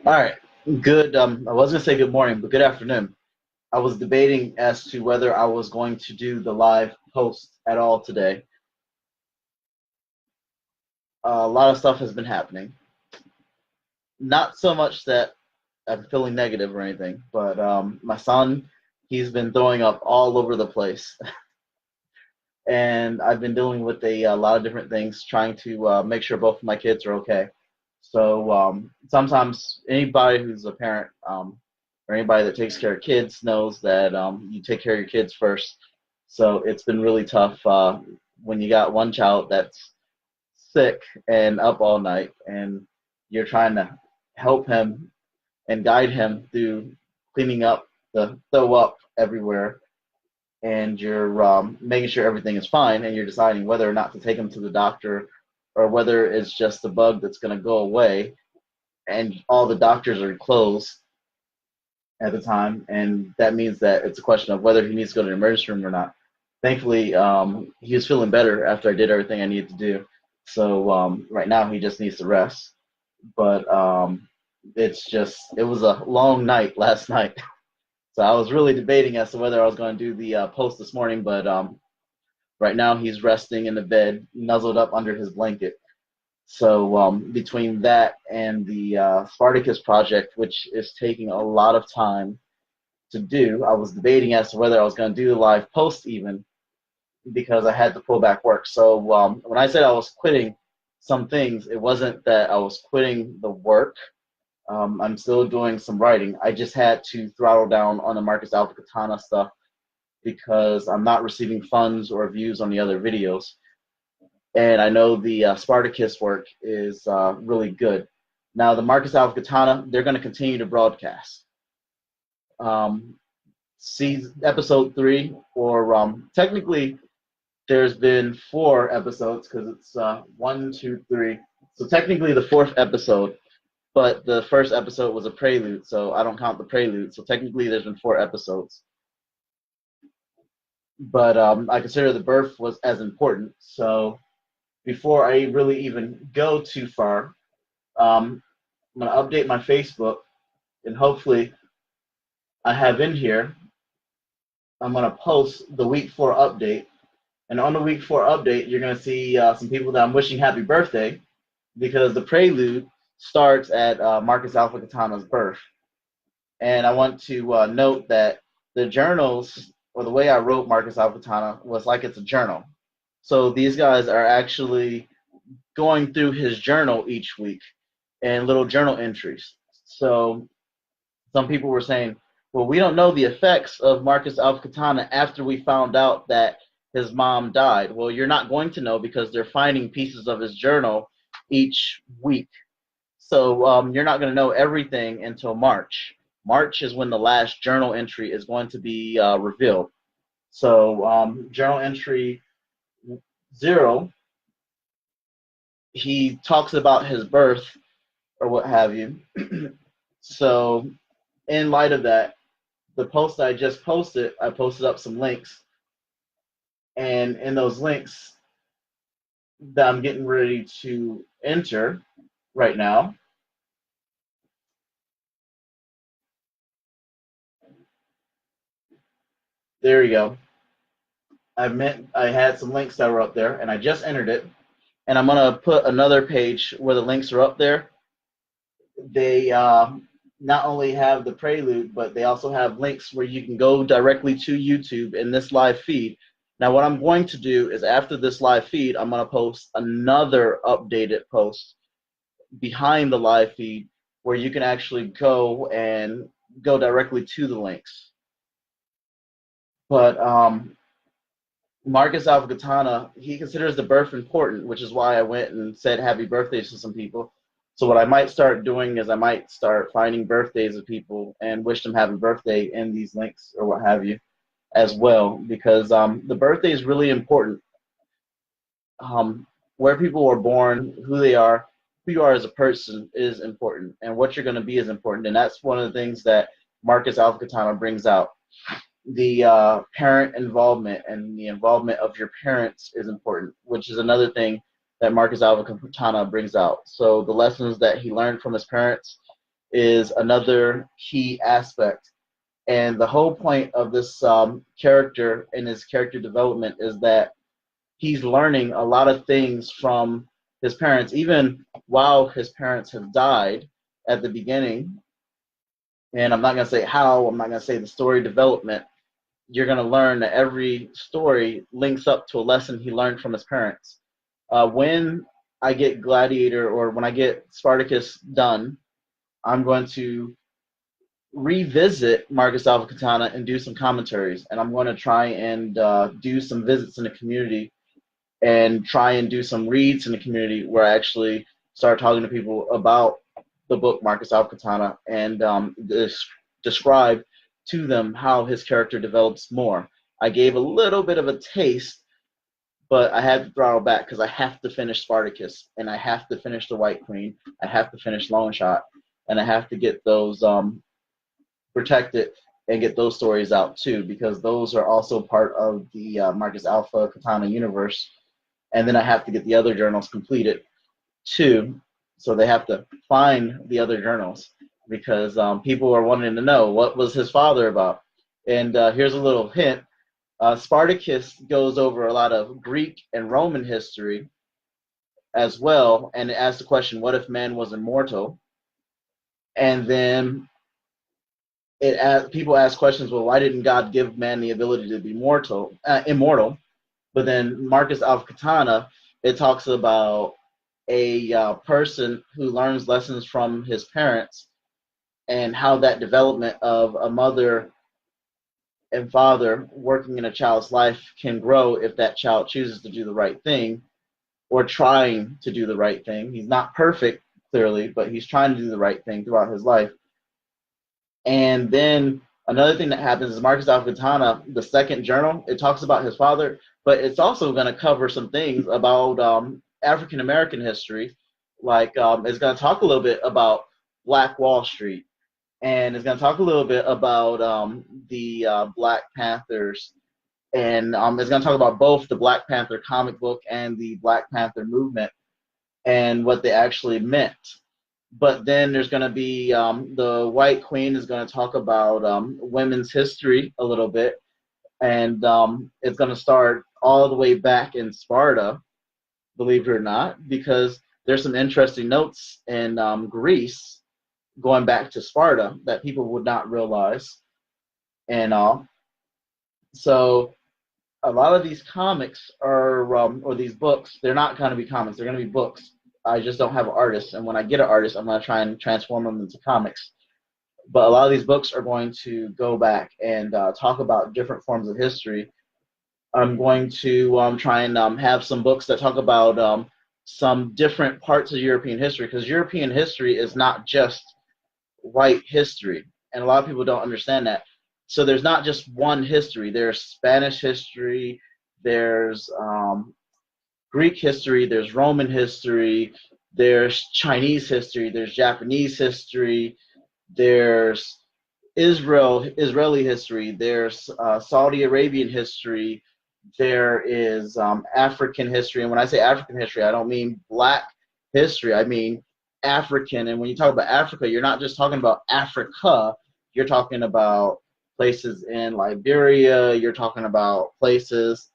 All right. Good. I was gonna say good morning, but good afternoon. I was debating as to whether I was going to do the live post at all today. A lot of stuff has been happening. Not so much that I'm feeling negative or anything, but my son, he's been throwing up all over the place, and I've been dealing with a lot of different things, trying to make sure both of my kids are okay. So sometimes anybody who's a parent or anybody that takes care of kids knows that you take care of your kids first. So it's been really tough when you got one child that's sick and up all night, and you're trying to help him and guide him through cleaning up the throw up everywhere, and you're making sure everything is fine, and you're deciding whether or not to take him to the doctor or whether it's just a bug that's going to go away, and all the doctors are closed at the time, and that means that it's a question of whether he needs to go to the emergency room or not. Thankfully, he was feeling better after I did everything I needed to do. So right now he just needs to rest. But it was a long night last night. So I was really debating as to whether I was going to do the post this morning, but right now he's resting in the bed, nuzzled up under his blanket. So between that and the Spartacus project, which is taking a lot of time to do, I was debating as to whether I was going to do the live post even because I had to pull back work. So when I said I was quitting some things, it wasn't that I was quitting the work. I'm still doing some writing. I just had to throttle down on the Marcus Alpha Katana stuff because I'm not receiving funds or views on the other videos. And I know the Spartacus work is really good. Now, the Marcus Alpha Katana, they're going to continue to broadcast. See episode 3, or technically, there's been 4 episodes because it's 1, 2, 3. So technically, the 4th episode, but the first episode was a prelude, so I don't count the prelude. So technically, there's been 4 episodes. But I consider the birth was as important. So before I really even go too far, I'm going to update my Facebook, and hopefully I have in here, I'm going to post the week 4 update. And on the week 4 update, you're going to see some people that I'm wishing happy birthday because the prelude starts at Marcus Alpha Katana's birth. And I want to note that the journals, or the way I wrote Marcus Alpha Katana, was like it's a journal. So these guys are actually going through his journal each week and little journal entries. So some people were saying, well, we don't know the effects of Marcus Alpha Katana after we found out that his mom died. Well, you're not going to know because they're finding pieces of his journal each week. So you're not going to know everything until March. March is when the last journal entry is going to be revealed. So journal entry 0, he talks about his birth or what have you. So in light of that, the post I just posted, I posted up some links. And in those links that I'm getting ready to enter right now, there you go. I had some links that were up there, and I just entered it. And I'm gonna put another page where the links are up there. They not only have the prelude, but they also have links where you can go directly to YouTube in this live feed. Now, what I'm going to do is after this live feed, I'm going to post another updated post behind the live feed where you can actually go and go directly to the links. But Marcus Alpha Katana, he considers the birth important, which is why I went and said happy birthdays to some people. So what I might start doing is I might start finding birthdays of people and wish them happy birthday in these links or what have you as well, because the birthday is really important. Where people are born, who they are, who you are as a person is important, and what you're going to be is important. And that's one of the things that Marcus Alpha Katana brings out. The parent involvement and the involvement of your parents is important, which is another thing that Marcus Alva Katana brings out. So the lessons that he learned from his parents is another key aspect. And the whole point of this character and his character development is that he's learning a lot of things from his parents, even while his parents have died at the beginning. And I'm not going to say how, I'm not going to say the story development. You're going to learn that every story links up to a lesson he learned from his parents. When I get Gladiator, or when I get Spartacus done, I'm going to revisit Marcus Alpha Katana and do some commentaries. And I'm going to try and do some visits in the community and try and do some reads in the community where I actually start talking to people about the book Marcus Alpha Katana and describe to them how his character develops more. I gave a little bit of a taste, but I had to throttle back because I have to finish Spartacus, and I have to finish the White Queen, I have to finish Lone Shot, and I have to get those protected and get those stories out too, because those are also part of the Marcus Alpha Katana universe. And then I have to get the other journals completed too. So they have to find the other journals, because people are wanting to know what was his father about. And here's a little hint. Spartacus goes over a lot of Greek and Roman history as well, and it asks the question, what if man was immortal? And then people ask questions, well, why didn't God give man the ability to be immortal? But then Marcus Alpha Katana, it talks about a person who learns lessons from his parents and how that development of a mother and father working in a child's life can grow if that child chooses to do the right thing, or trying to do the right thing. He's not perfect, clearly, but he's trying to do the right thing throughout his life. And then another thing that happens is Marcus Alpha Katana, the second journal, it talks about his father, but it's also going to cover some things about African American history. Like it's going to talk a little bit about Black Wall Street, and it's going to talk a little bit about the Black Panthers, and it's going to talk about both the Black Panther comic book and the Black Panther movement and what they actually meant. But then there's going to be the White Queen is going to talk about women's history a little bit, and it's going to start all the way back in Sparta, believe it or not, because there's some interesting notes in Greece going back to Sparta that people would not realize and all. So a lot of these comics are, or these books, they're not going to be comics, they're going to be books. I just don't have an artist, and when I get an artist, I'm going to try and transform them into comics. But a lot of these books are going to go back and talk about different forms of history. I'm going to try and have some books that talk about some different parts of European history, because European history is not just white history, and a lot of people don't understand that. So there's not just one history. There's Spanish history, there's Greek history, there's Roman history, there's Chinese history, there's Japanese history, there's Israeli history, there's Saudi Arabian history, there is African history. And when I say African history, I don't mean black history, I mean African. And when you talk about Africa, you're not just talking about Africa, you're talking about places in Liberia, you're talking about places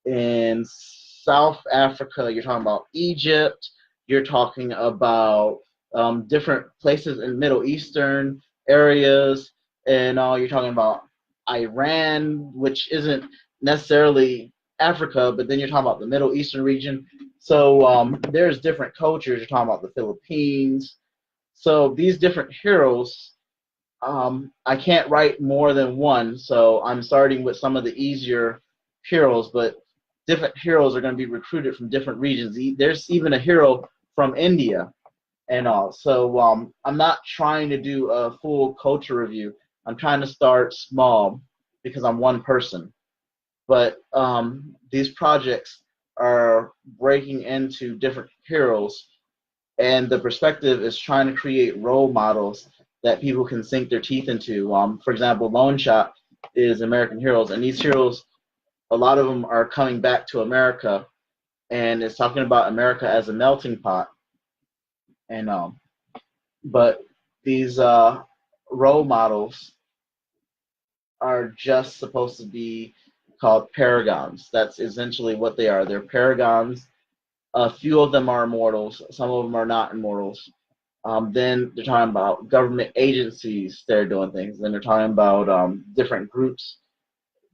in South Africa, you're talking about Egypt, you're talking about different places in Middle Eastern areas, and you're talking about Iran, which isn't necessarily Africa, but then you're talking about the Middle Eastern region. So there's different cultures. You're talking about the Philippines. So these different heroes, I can't write more than one, so I'm starting with some of the easier heroes, but different heroes are going to be recruited from different regions. There's even a hero from India and all. So I'm not trying to do a full culture review. I'm trying to start small because I'm one person. But these projects are breaking into different heroes, and the perspective is trying to create role models that people can sink their teeth into. For example, Lone Shot is American heroes, and these heroes, a lot of them are coming back to America, and it's talking about America as a melting pot. And but these role models are just supposed to be called paragons. That's essentially what they are. They're paragons. A few of them are immortals. Some of them are not immortals. Then they're talking about government agencies that are doing things. Then they're talking about different groups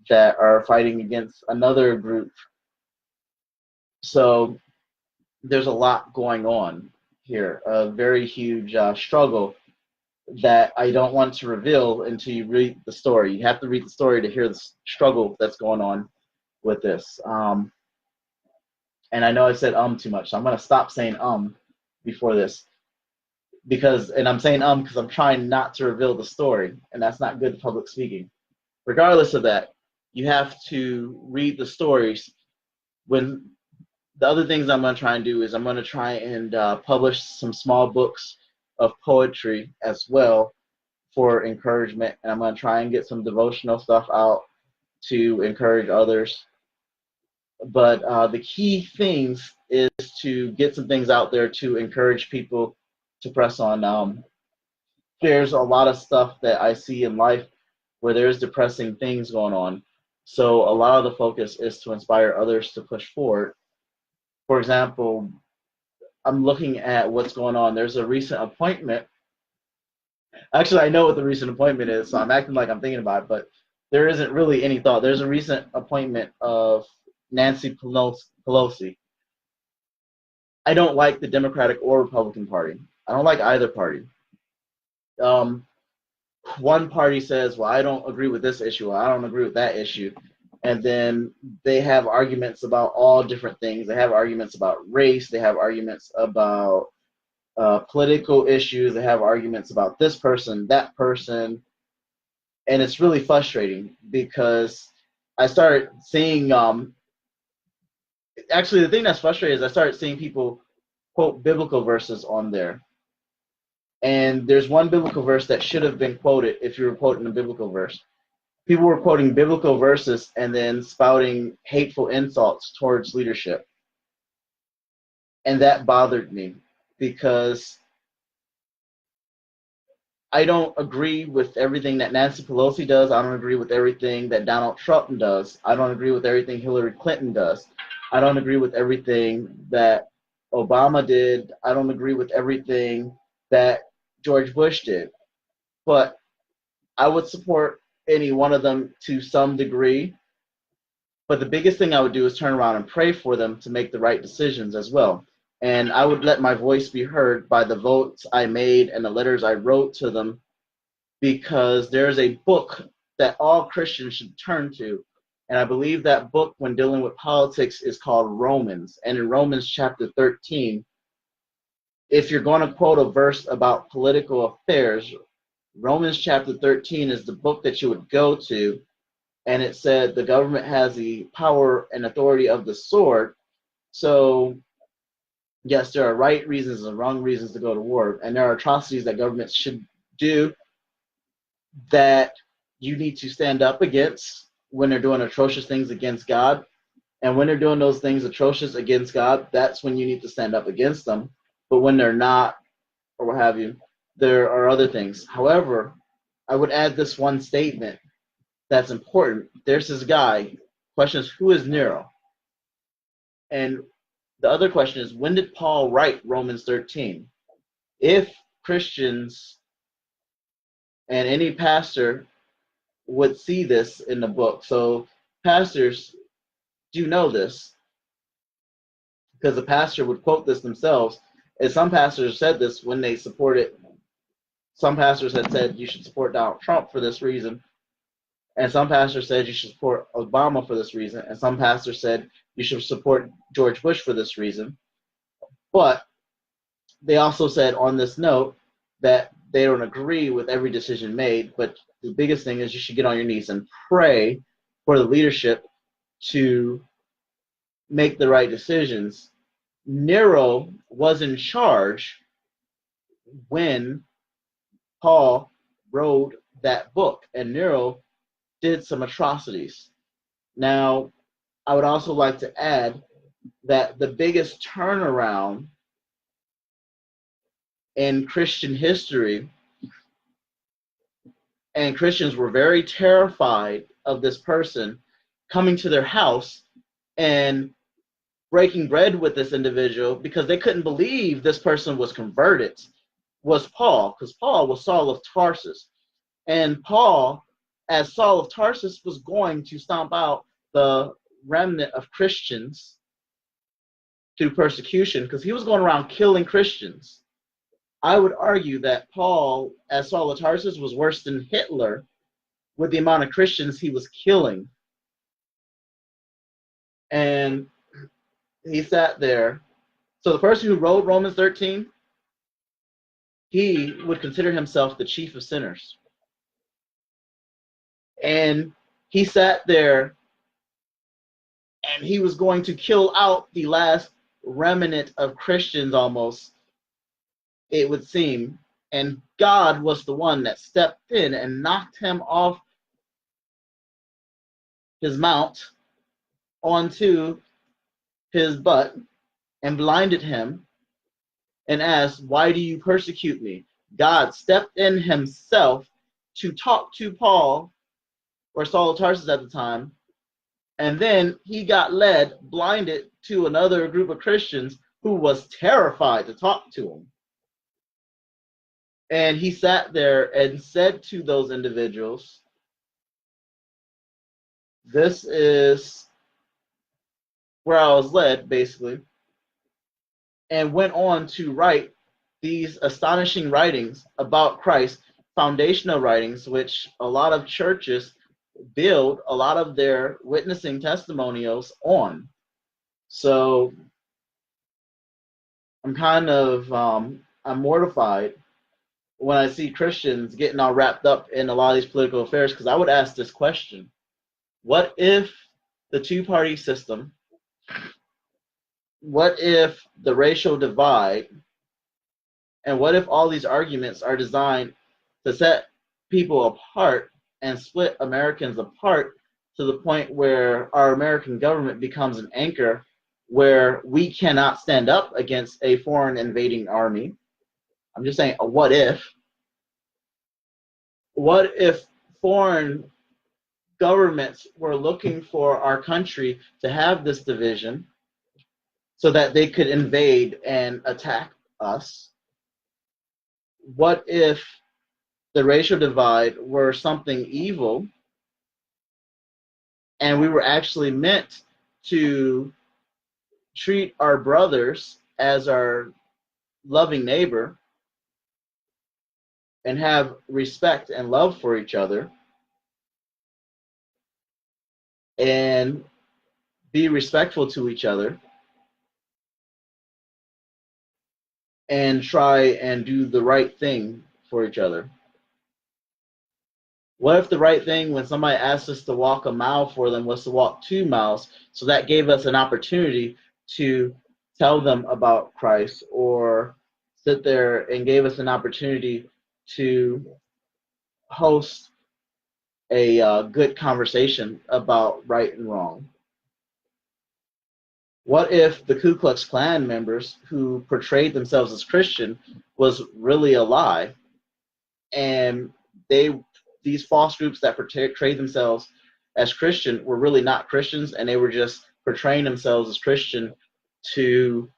that are fighting against another group. So there's a lot going on here, a very huge struggle that I don't want to reveal until you read the story. You have to read the story to hear the struggle that's going on with this. And I know I said too much, so I'm going to stop saying before this. And I'm saying because I'm trying not to reveal the story, and that's not good public speaking. Regardless of that, you have to read the stories. When the other things I'm going to try and do is I'm going to try and publish some small books of poetry as well for encouragement, and I'm going to try and get some devotional stuff out to encourage others. But the key things is to get some things out there to encourage people to press on. There's a lot of stuff that I see in life where there's depressing things going on. So a lot of the focus is to inspire others to push forward. For example, I'm looking at what's going on. There's a recent appointment. Actually, I know what the recent appointment is, so I'm acting like I'm thinking about it, but there isn't really any thought. There's a recent appointment of Nancy Pelosi. I don't like the Democratic or Republican Party. I don't like either party. One party says, well, I don't agree with this issue, or I don't agree with that issue. And then they have arguments about all different things. They have arguments about race. They have arguments about political issues. They have arguments about this person, that person. And it's really frustrating because I started seeing, actually, the thing that's frustrating is I started seeing people quote biblical verses on there. And there's one biblical verse that should have been quoted if you were quoting a biblical verse. People were quoting biblical verses and then spouting hateful insults towards leadership. And that bothered me because I don't agree with everything that Nancy Pelosi does. I don't agree with everything that Donald Trump does. I don't agree with everything Hillary Clinton does. I don't agree with everything that Obama did. I don't agree with everything that George Bush did. But I would support any one of them to some degree. But the biggest thing I would do is turn around and pray for them to make the right decisions as well. And I would let my voice be heard by the votes I made and the letters I wrote to them, because there's a book that all Christians should turn to. And I believe that book, when dealing with politics, is called Romans. And in Romans chapter 13, if you're going to quote a verse about political affairs, Romans chapter 13 is the book that you would go to. And it said the government has the power and authority of the sword. So yes, there are right reasons and wrong reasons to go to war, and there are atrocities that governments should do that you need to stand up against when they're doing atrocious things against God. And when they're doing those things atrocious against God, that's when you need to stand up against them. But when they're not, or what have you, there are other things. However, I would add this one statement that's important. There's this guy, question is, who is Nero? And the other question is, when did Paul write Romans 13? If Christians and any pastor would see this in the book, so pastors do know this, because the pastor would quote this themselves, and some pastors said this when they supported, some pastors had said you should support Donald Trump for this reason, and some pastors said you should support Obama for this reason, and some pastors said you should support George Bush for this reason. But they also said on this note that they don't agree with every decision made, but the biggest thing is you should get on your knees and pray for the leadership to make the right decisions. Nero was in charge when Paul wrote that book, and Nero did some atrocities. Now, I would also like to add that the biggest turnaround in Christian history And Christians were very terrified of this person coming to their house and breaking bread with this individual because they couldn't believe this person was converted, was Paul, because Paul was Saul of Tarsus. And Paul, as Saul of Tarsus, was going to stomp out the remnant of Christians through persecution because he was going around killing Christians. I would argue that Paul, as Saul of Tarsus, was worse than Hitler with the amount of Christians he was killing. And he sat there. So the person who wrote Romans 13, he would consider himself the chief of sinners. And he sat there and he was going to kill out the last remnant of Christians almost, it would seem. And God was the one that stepped in and knocked him off his mount onto his butt and blinded him and asked, "Why do you persecute me?" God stepped in himself to talk to Paul, or Saul of Tarsus at the time, and then he got led, blinded, to another group of Christians who was terrified to talk to him. And he sat there and said to those individuals, "This is where I was led," basically, and went on to write these astonishing writings about Christ, foundational writings, which a lot of churches build a lot of their witnessing testimonials on. So I'm kind of I'm mortified when I see Christians getting all wrapped up in a lot of these political affairs, because I would ask this question: what if the two-party system, what if the racial divide, and what if all these arguments are designed to set people apart and split Americans apart to the point where our American government becomes an anchor where we cannot stand up against a foreign invading army? I'm just saying, what if? What if foreign governments were looking for our country to have this division so that they could invade and attack us? What if the racial divide were something evil and we were actually meant to treat our brothers as our loving neighbor and have respect and love for each other and be respectful to each other and try and do the right thing for each other? What if the right thing when somebody asked us to walk a mile for them was to walk 2 miles, so that gave us an opportunity to tell them about Christ, or sit there and gave us an opportunity to host a good conversation about right and wrong? What if the Ku Klux Klan members who portrayed themselves as Christian was really a lie, and these false groups that portrayed themselves as Christian were really not Christians, and they were just portraying themselves as Christian to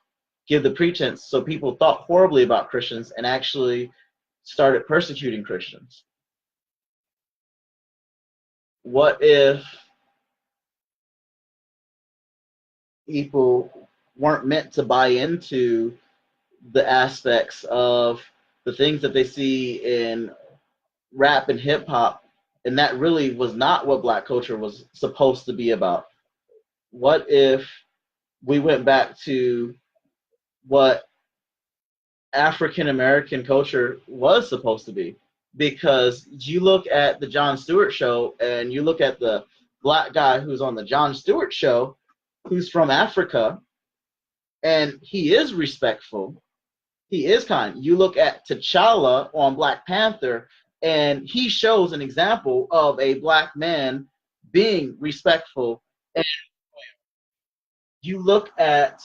give the pretense so people thought horribly about Christians and actually started persecuting Christians? What if people weren't meant to buy into the aspects of the things that they see in rap and hip hop, and that really was not what Black culture was supposed to be about? What if we went back to what African American culture was supposed to be? Because you look at the Jon Stewart show and you look at the black guy who's on the Jon Stewart show, who's from Africa, and he is respectful, he is kind. You look at T'Challa on Black Panther, and he shows an example of a black man being respectful. And you look at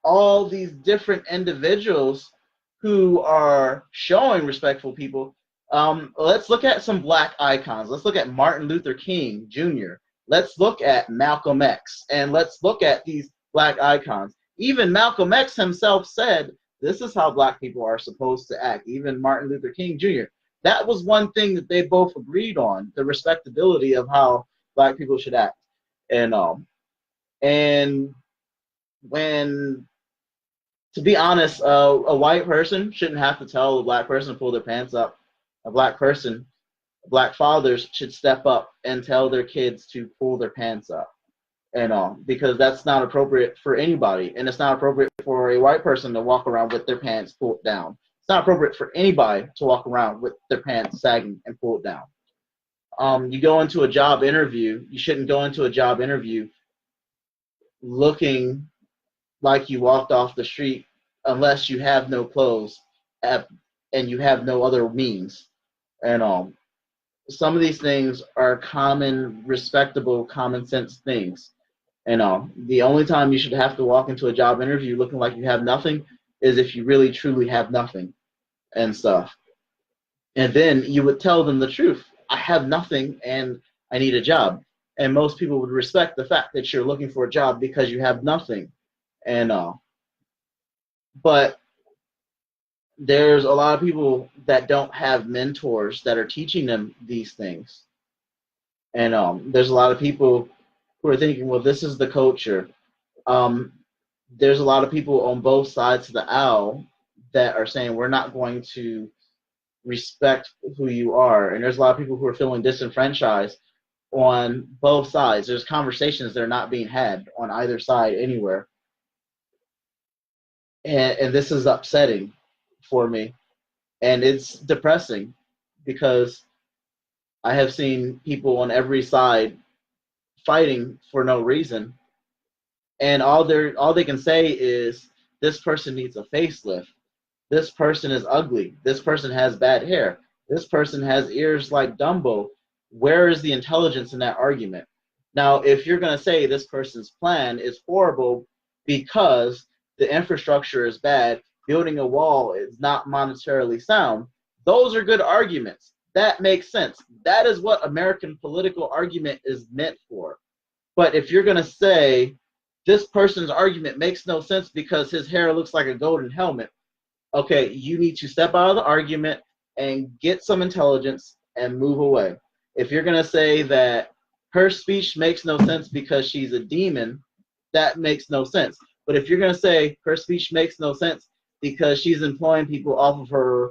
all these different individuals who are showing respectful people, Let's look at some black icons. Let's look at Martin Luther King Jr. Let's look at Malcolm X, and let's look at these black icons. Even Malcolm X himself said, this is how black people are supposed to act. Even Martin Luther King Jr. That was one thing that they both agreed on, the respectability of how black people should act. And when, to be honest, a white person shouldn't have to tell a black person to pull their pants up. A black person, black fathers should step up and tell their kids to pull their pants up, because that's not appropriate for anybody, and it's not appropriate for a white person to walk around with their pants pulled down. It's not appropriate for anybody to walk around with their pants sagging and pulled down. You go into a job interview, you shouldn't go into a job interview looking like you walked off the street unless you have no clothes and you have no other means. And some of these things are common, respectable, common sense things. And the only time you should have to walk into a job interview looking like you have nothing is if you really truly have nothing and stuff. And then you would tell them the truth. I have nothing and I need a job. And most people would respect the fact that you're looking for a job because you have nothing. But there's a lot of people that don't have mentors that are teaching them these things. And there's a lot of people who are thinking, well, this is the culture. There's a lot of people on both sides of the aisle that are saying we're not going to respect who you are. And there's a lot of people who are feeling disenfranchised on both sides. There's conversations that are not being had on either side anywhere. And this is upsetting for me. And it's depressing because I have seen people on every side fighting for no reason. And all they can say is, this person needs a facelift. This person is ugly. This person has bad hair. This person has ears like Dumbo. Where is the intelligence in that argument? Now, if you're going to say this person's plan is horrible because the infrastructure is bad, building a wall is not monetarily sound, those are good arguments. That makes sense. That is what American political argument is meant for. But if you're going to say this person's argument makes no sense because his hair looks like a golden helmet, okay, you need to step out of the argument and get some intelligence and move away. If you're going to say that her speech makes no sense because she's a demon, that makes no sense. But if you're going to say her speech makes no sense because she's employing people off of her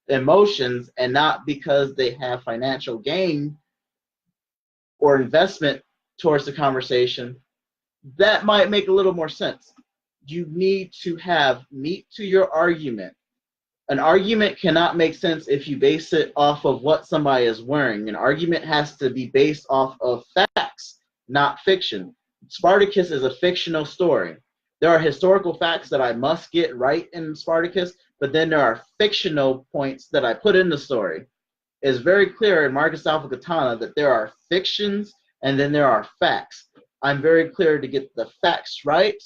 emotions and not because they have financial gain or investment towards the conversation, that might make a little more sense. You need to have meat to your argument. An argument cannot make sense if you base it off of what somebody is wearing. An argument has to be based off of facts, not fiction. Spartacus is a fictional story. There are historical facts that I must get right in Spartacus, but then there are fictional points that I put in the story. It's very clear in Marcus Alpha Katana that there are fictions and then there are facts. I'm very clear to get the facts right,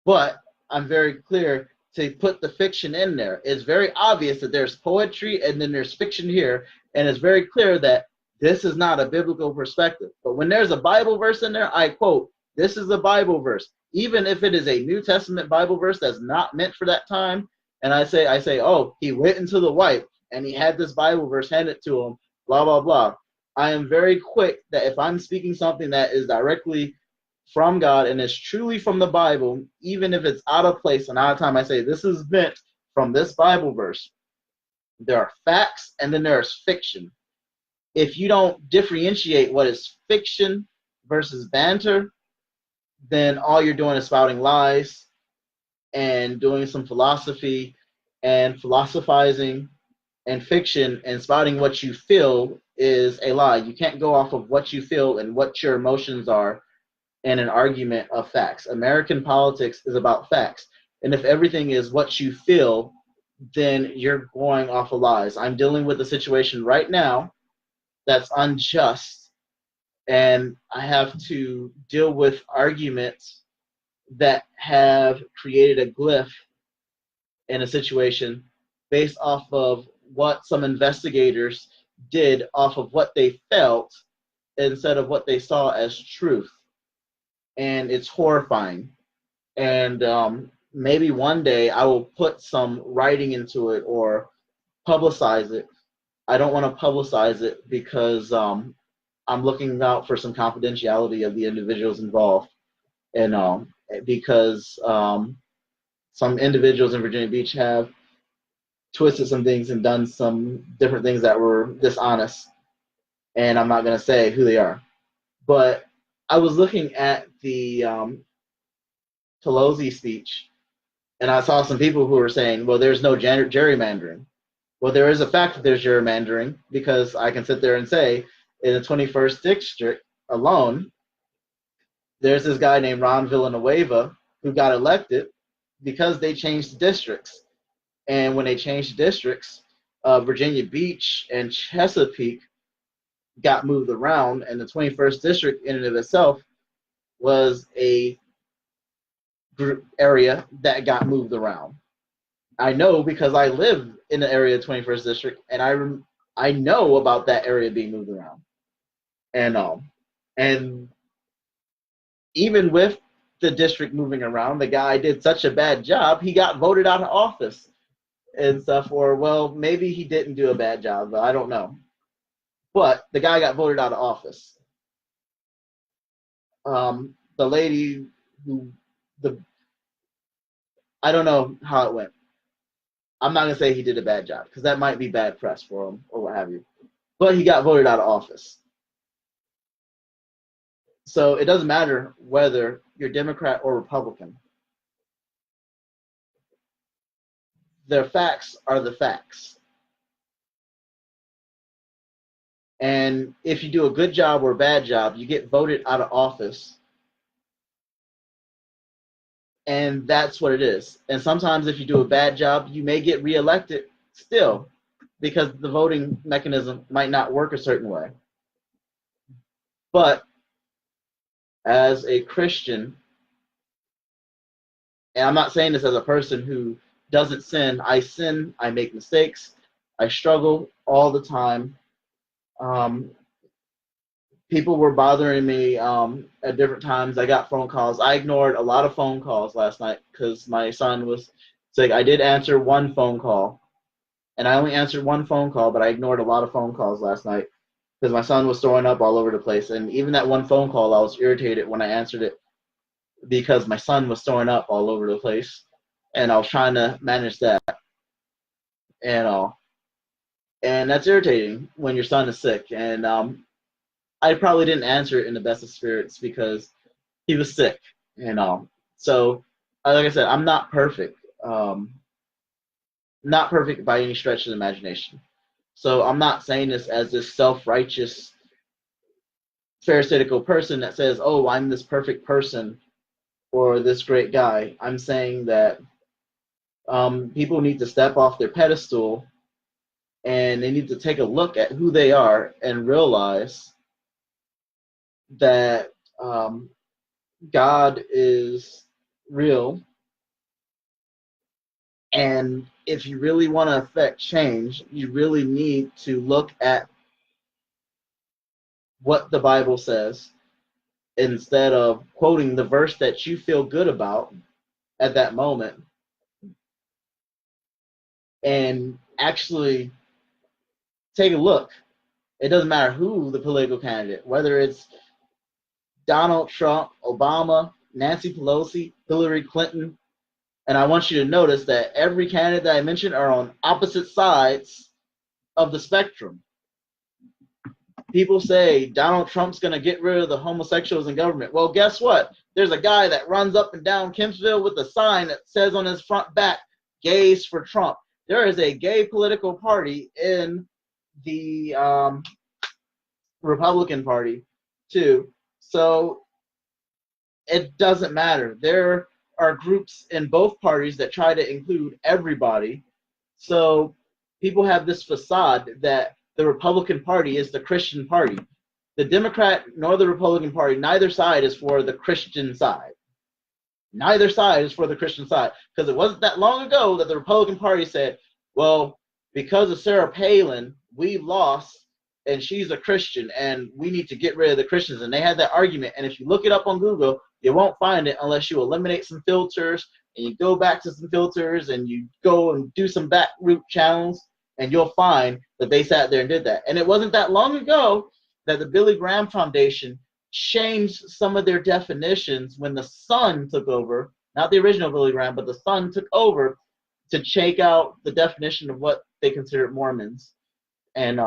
but I'm very clear to put the fiction in there. It's very obvious that there's poetry and then there's fiction here, and it's very clear that this is not a biblical perspective. But when there's a Bible verse in there, I quote, this is a Bible verse. Even if it is a New Testament Bible verse that's not meant for that time, and I say, oh, he went into the wipe and he had this Bible verse handed to him, blah, blah, blah. I am very quick that if I'm speaking something that is directly from God and is truly from the Bible, even if it's out of place and out of time, I say this is meant from this Bible verse. There are facts and then there's fiction. If you don't differentiate what is fiction versus banter, then all you're doing is spouting lies and doing some philosophy and philosophizing, and fiction and spouting what you feel is a lie. You can't go off of what you feel and what your emotions are in an argument of facts. American politics is about facts. And if everything is what you feel, then you're going off of lies. I'm dealing with a situation right now that's unjust, and I have to deal with arguments that have created a glyph in a situation based off of what some investigators did off of what they felt instead of what they saw as truth. And it's horrifying. And maybe one day I will put some writing into it or publicize it. I don't want to publicize it because I'm looking out for some confidentiality of the individuals involved. And because some individuals in Virginia Beach have twisted some things and done some different things that were dishonest. And I'm not going to say who they are. But I was looking at the Pelosi speech, and I saw some people who were saying, well, there's no gerrymandering. Well, there is a fact that there's gerrymandering, because I can sit there and say, in the 21st district alone, there's this guy named Ron Villanueva who got elected because they changed the districts. And when they changed the districts, Virginia Beach and Chesapeake got moved around, and the 21st district in and of itself was a area that got moved around. I know because I live in the area of 21st district, and I know about that area being moved around. And even with the district moving around, the guy did such a bad job, he got voted out of office and stuff. Or, well, maybe he didn't do a bad job, but I don't know. But the guy got voted out of office. The lady I don't know how it went. I'm not going to say he did a bad job, because that might be bad press for him or what have you. But he got voted out of office. So it doesn't matter whether you're Democrat or Republican. The facts are the facts. And if you do a good job or a bad job, you get voted out of office. And that's what it is. And sometimes if you do a bad job, you may get reelected still, because the voting mechanism might not work a certain way. But as a Christian, and I'm not saying this as a person who doesn't sin, I make mistakes, I struggle all the time. People were bothering me at different times. I got phone calls. I ignored a lot of phone calls last night because my son was sick. I did answer one phone call, and I only answered one phone call, but I ignored a lot of phone calls last night because my son was throwing up all over the place. And even that one phone call, I was irritated when I answered it because my son was throwing up all over the place, and I was trying to manage that and all. And that's irritating when your son is sick. And I probably didn't answer it in the best of spirits because he was sick and all. So, like I said, I'm not perfect. Not perfect by any stretch of the imagination. So I'm not saying this as this self-righteous, pharisaical person that says, oh, I'm this perfect person or this great guy. I'm saying that people need to step off their pedestal and they need to take a look at who they are and realize that God is real. And if you really want to affect change, you really need to look at what the Bible says instead of quoting the verse that you feel good about at that moment, and actually take a look. It doesn't matter who the political candidate, whether it's Donald Trump, Obama, Nancy Pelosi, Hillary Clinton. And I want you to notice that every candidate that I mentioned are on opposite sides of the spectrum. People say Donald Trump's going to get rid of the homosexuals in government. Well, guess what? There's a guy that runs up and down Kempsville with a sign that says on his front back, gays for Trump. There is a gay political party in the Republican Party, too. So it doesn't matter. There are groups in both parties that try to include everybody. So people have this facade that the Republican Party is the Christian party. The Democrat nor the Republican Party, neither side is for the Christian side. Neither side is for the Christian side. Because it wasn't that long ago that the Republican Party said, well, because of Sarah Palin, we lost, and she's a Christian, and we need to get rid of the Christians. And they had that argument. And if you look it up on Google, you won't find it unless you eliminate some filters, and you go back to some filters, and you go and do some back root channels, and you'll find that they sat there and did that. And it wasn't that long ago that the Billy Graham Foundation changed some of their definitions when the Sun took over, not the original Billy Graham, but the Sun took over to check out the definition of what they considered Mormons. And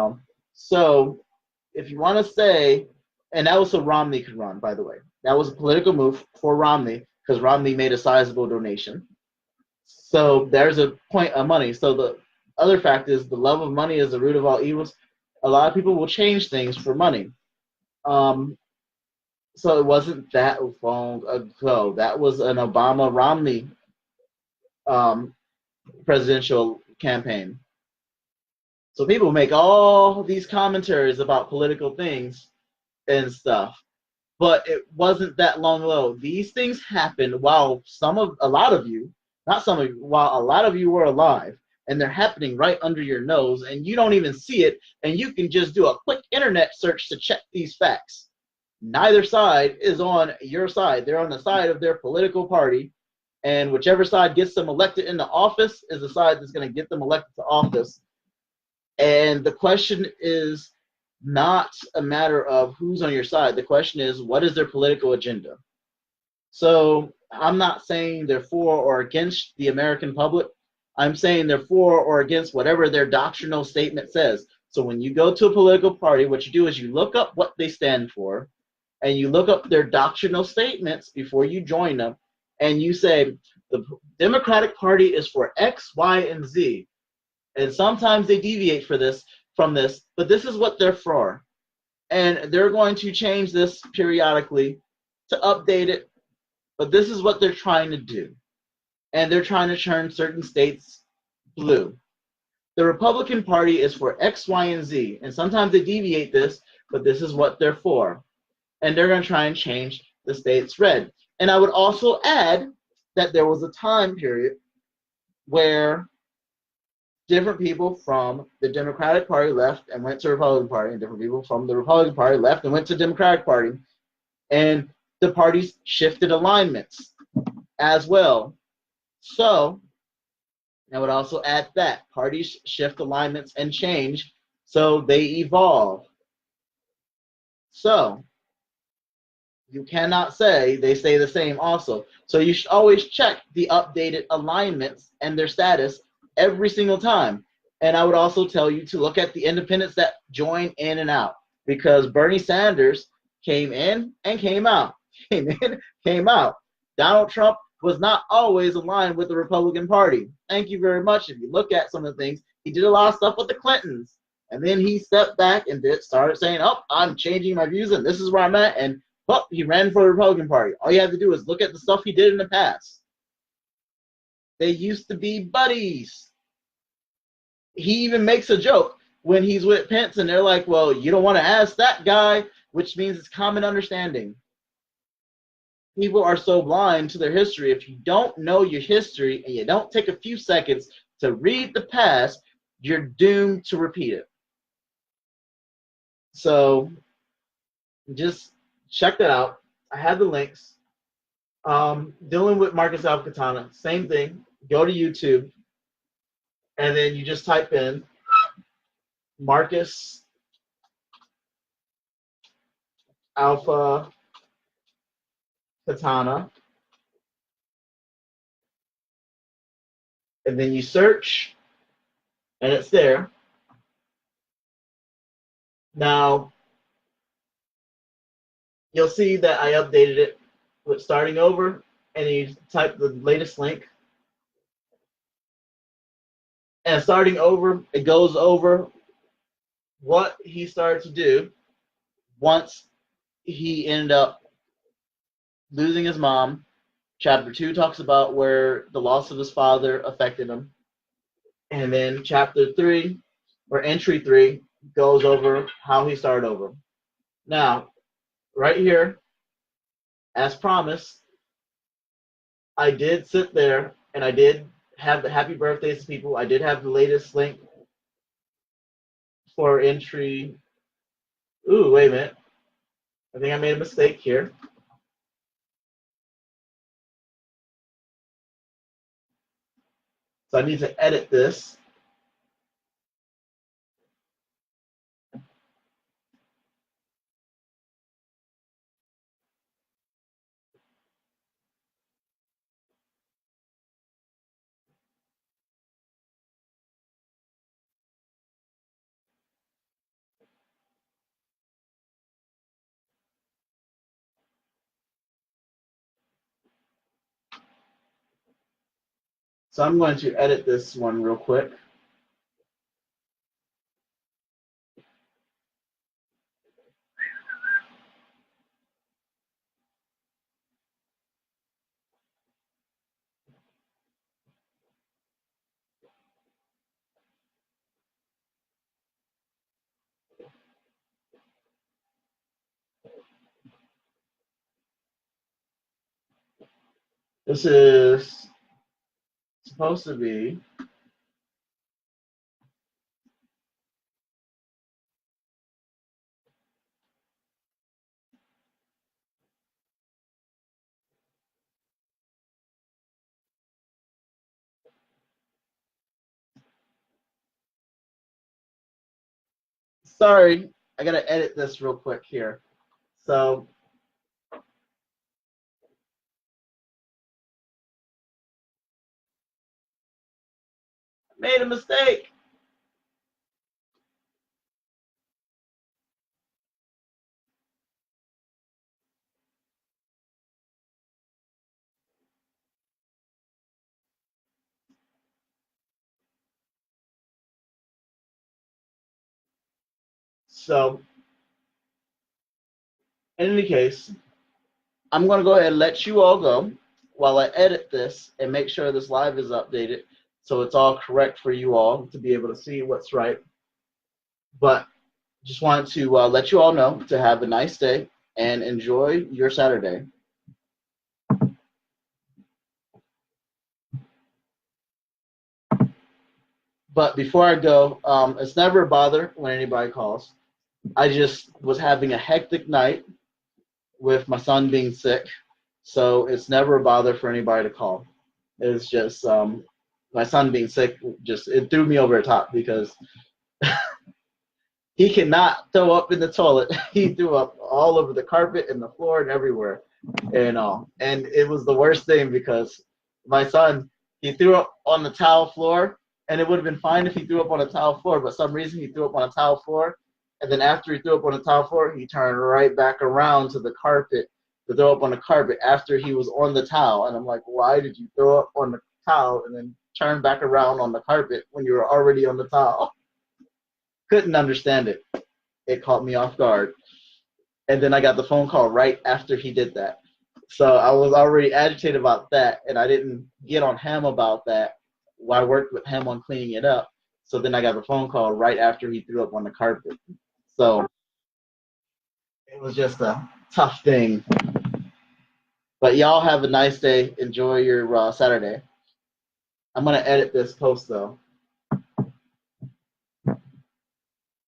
so if you want to say, and that was so Romney could run, by the way. That was a political move for Romney because Romney made a sizable donation. So there's a point of money. So the other fact is the love of money is the root of all evils. A lot of people will change things for money. So it wasn't that long ago. That was an Obama-Romney presidential campaign. So people make all these commentaries about political things and stuff, but it wasn't that long ago. These things happened while a lot of you were alive, and they're happening right under your nose, and you don't even see it, and you can just do a quick internet search to check these facts. Neither side is on your side. They're on the side of their political party, and whichever side gets them elected into office is the side that's going to get them elected to office. And the question is not a matter of who's on your side. The question is, what is their political agenda? So I'm not saying they're for or against the American public. I'm saying they're for or against whatever their doctrinal statement says. So when you go to a political party, what you do is you look up what they stand for, and you look up their doctrinal statements before you join them, and you say, the Democratic Party is for X, Y, and Z. And sometimes they deviate from this, but this is what they're for. And they're going to change this periodically to update it, but this is what they're trying to do. And they're trying to turn certain states blue. The Republican Party is for X, Y, and Z. And sometimes they deviate this, but this is what they're for. And they're going to try and change the states red. And I would also add that there was a time period where different people from the Democratic Party left and went to the Republican Party, and different people from the Republican Party left and went to the Democratic Party. And the parties shifted alignments as well. So I would also add that parties shift alignments and change, so they evolve. So you cannot say they stay the same also. So you should always check the updated alignments and their status every single time. And I would also tell you to look at the independents that join in and out, because Bernie Sanders came in and came out, came in, came out. Donald Trump was not always aligned with the Republican Party. Thank you very much. If you look at some of the things, he did a lot of stuff with the Clintons. And then he stepped back and started saying, oh, I'm changing my views and this is where I'm at. And he ran for the Republican Party. All you have to do is look at the stuff he did in the past. They used to be buddies. He even makes a joke when he's with Pence, and they're like, well, you don't want to ask that guy, which means it's common understanding. People are so blind to their history. If you don't know your history and you don't take a few seconds to read the past, you're doomed to repeat it. So just check that out. I have the links. Dealing with Marcus Alpha Katana, same thing. Go to YouTube, and then you just type in Marcus Alpha Katana, and then you search, and it's there. Now, you'll see that I updated it with starting over, and you type the latest link. And starting over, it goes over what he started to do once he ended up losing his mom. Chapter 2 talks about where the loss of his father affected him. And then chapter 3, or entry 3, goes over how he started over. Now, right here, as promised, I did sit there and I did have the happy birthdays to people. I did have the latest link for entry. Ooh, wait a minute. I think I made a mistake here. So I need to edit this. So I'm going to edit this one real quick. This is supposed to be sorry, I gotta edit this real quick here. So made a mistake. So in any case, I'm gonna go ahead and let you all go while I edit this and make sure this live is updated so it's all correct for you all to be able to see what's right. But just wanted to let you all know to have a nice day and enjoy your Saturday. But before I go, it's never a bother when anybody calls. I just was having a hectic night with my son being sick, so it's never a bother for anybody to call. It's just my son being sick, just it threw me over the top because he cannot throw up in the toilet. He threw up all over the carpet and the floor and everywhere, and all. And it was the worst thing because my son, he threw up on the tile floor, and it would have been fine if he threw up on a tile floor, but some reason he threw up on a tile floor, and then after he threw up on the tile floor, he turned right back around to the carpet to throw up on the carpet after he was on the towel. And I'm like, why did you throw up on the towel and then turn back around on the carpet when you were already on the towel? Couldn't understand it. It caught me off guard. And then I got the phone call right after he did that. So I was already agitated about that, and I didn't get on him about that. I worked with him on cleaning it up. So then I got the phone call right after he threw up on the carpet. So it was just a tough thing. But y'all have a nice day. Enjoy your Saturday. I'm going to edit this post, though.